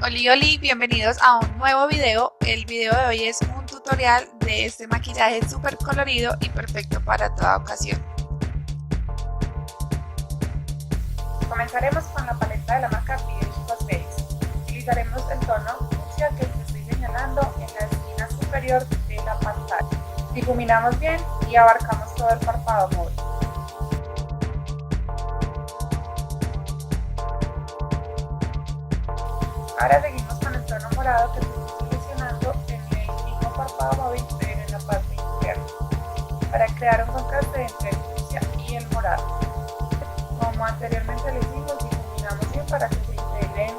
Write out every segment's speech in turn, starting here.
Oli, bienvenidos a un nuevo video. El video de hoy es un tutorial de este maquillaje súper colorido y perfecto para toda ocasión. Comenzaremos con la paleta de la marca BH Cosmetics. Utilizaremos el tono fucsia que les estoy señalando en la esquina superior de la pantalla. Difuminamos bien y abarcamos todo el párpado móvil. Ahora seguimos con el tono morado que estoy seleccionando en el mismo párpado móvil, pero en la parte interna, para crear un contraste entre el fucsia y el morado. Como anteriormente les dijimos, difuminamos bien para que se integren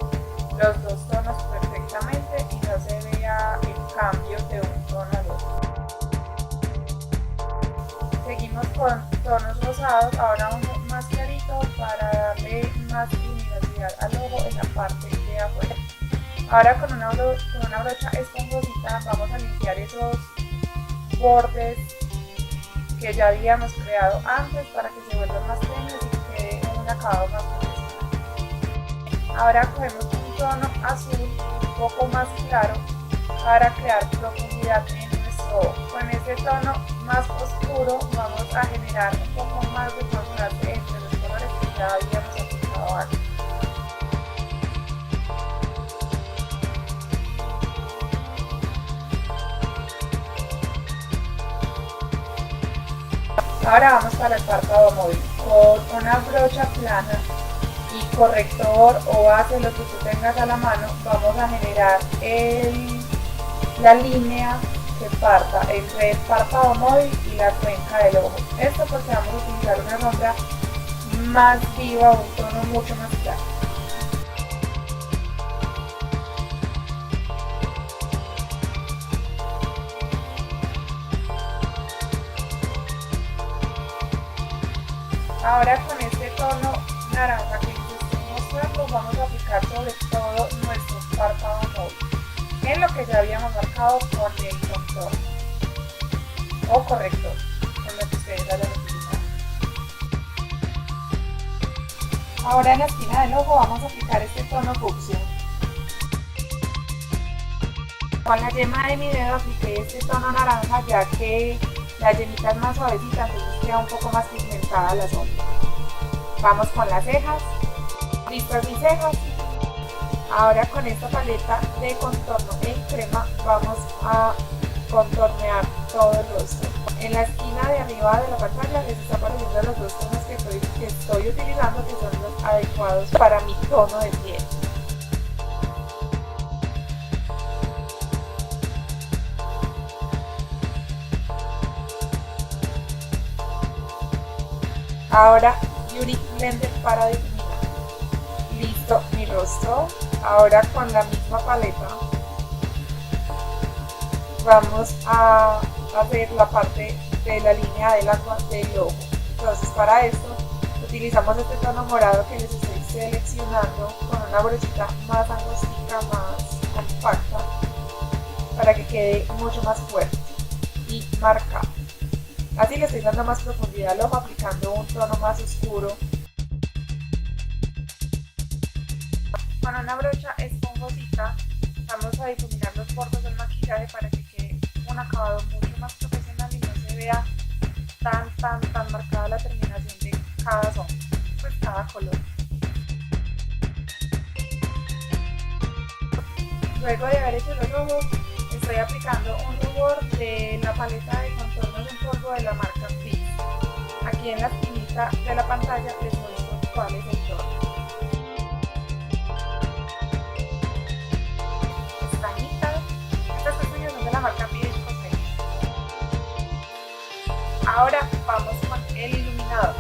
los dos tonos perfectamente y no se vea el cambio de un tono al otro. Seguimos con tonos rosados, ahora uno más clarito para darle más luminosidad al ojo en la parte de afuera. Ahora con una brocha esponjosita vamos a limpiar esos bordes que ya habíamos creado antes para que se vuelvan más tenues y quede un acabado más profesional. Ahora cogemos un tono azul un poco más claro para crear profundidad en nuestro ojo. Con este tono más oscuro vamos a generar un poco más de contraste entre los colores que ya habíamos aplicado antes. Ahora vamos para el párpado móvil. Con una brocha plana y corrector o base, lo que tú tengas a la mano, vamos a generar la línea que parta entre el párpado móvil y la cuenca del ojo. Esto porque vamos a utilizar una sombra más viva, un tono mucho más claro. Ahora con este tono naranja que les estoy mostrando vamos a aplicar sobre todo nuestro párpado móvil en lo que ya habíamos marcado con el contorno o corrector, con lo que ustedes hayan utilizado. Ahora en la esquina del ojo vamos a aplicar este tono fucsia. Con la yema de mi dedo apliqué este tono naranja ya que la yemita es más suavecita, entonces queda un poco más pigmentada la sombra. Vamos con las cejas. Listas mis cejas. Ahora con esta paleta de contorno en crema vamos a contornear todo el rostro. En la esquina de arriba de la pantalla les está apareciendo los dos tonos que estoy utilizando, que son los adecuados para mi tono de piel. Ahora Beauty Blender para difuminar. Listo mi rostro. Ahora con la misma paleta vamos a hacer la parte de la línea del agua del ojo. Entonces para esto utilizamos este tono morado que les estoy seleccionando con una brochita más angostica, más compacta, para que quede mucho más fuerte y marcado. Así le estoy dando más profundidad al ojo, aplicando un tono más oscuro. Con una brocha esponjosita vamos a difuminar los bordes del maquillaje para que quede un acabado mucho más profesional y no se vea tan marcada la terminación de cada sombra, pues cada color. Luego de haber hecho los ojos, estoy aplicando un rubor de la paleta de contornos en polvo de la marca Fix. Aquí en la esquinita de la pantalla les muestro cuál es el tono. Pestañitas. Estas pestañas son de la marca BH Cosmetics. Ahora vamos con el iluminador.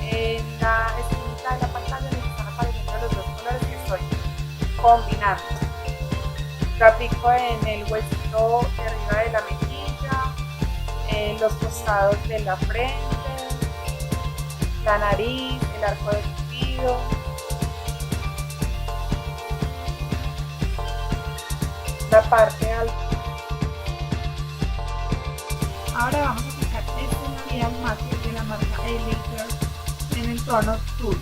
En la esquinita de la pantalla les están apareciendo los dos colores que estoy combinando. Lo aplico en el huesito de arriba de la mejilla, en los costados de la frente, la nariz, el arco del cupido, la parte alta. Ahora vamos a aplicar este labial mate de la marca Later en el tono Tulle.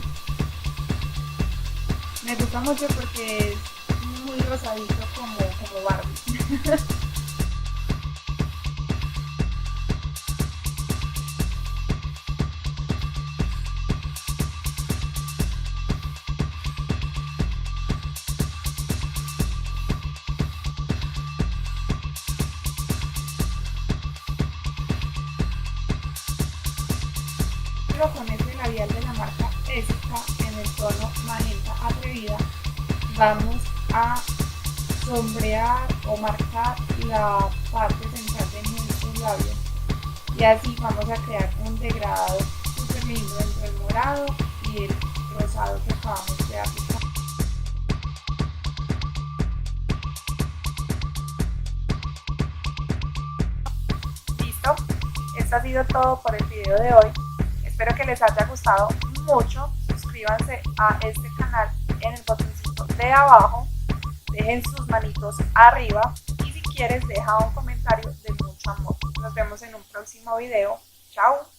Me gusta mucho porque es muy rosadito como Barbie. Con este labial de la marca Jessica en el tono magenta atrevida vamos a sombrear o marcar la parte central de nuestros labios y así vamos a crear un degradado súper lindo entre el morado y el rosado que acabamos de aplicar. Listo, esto ha sido todo por el video de hoy. Espero que les haya gustado mucho. Suscríbanse a este canal en el botoncito de abajo. Dejen sus manitos arriba. Y si quieres, deja un comentario de mucho amor. Nos vemos en un próximo video. Chao.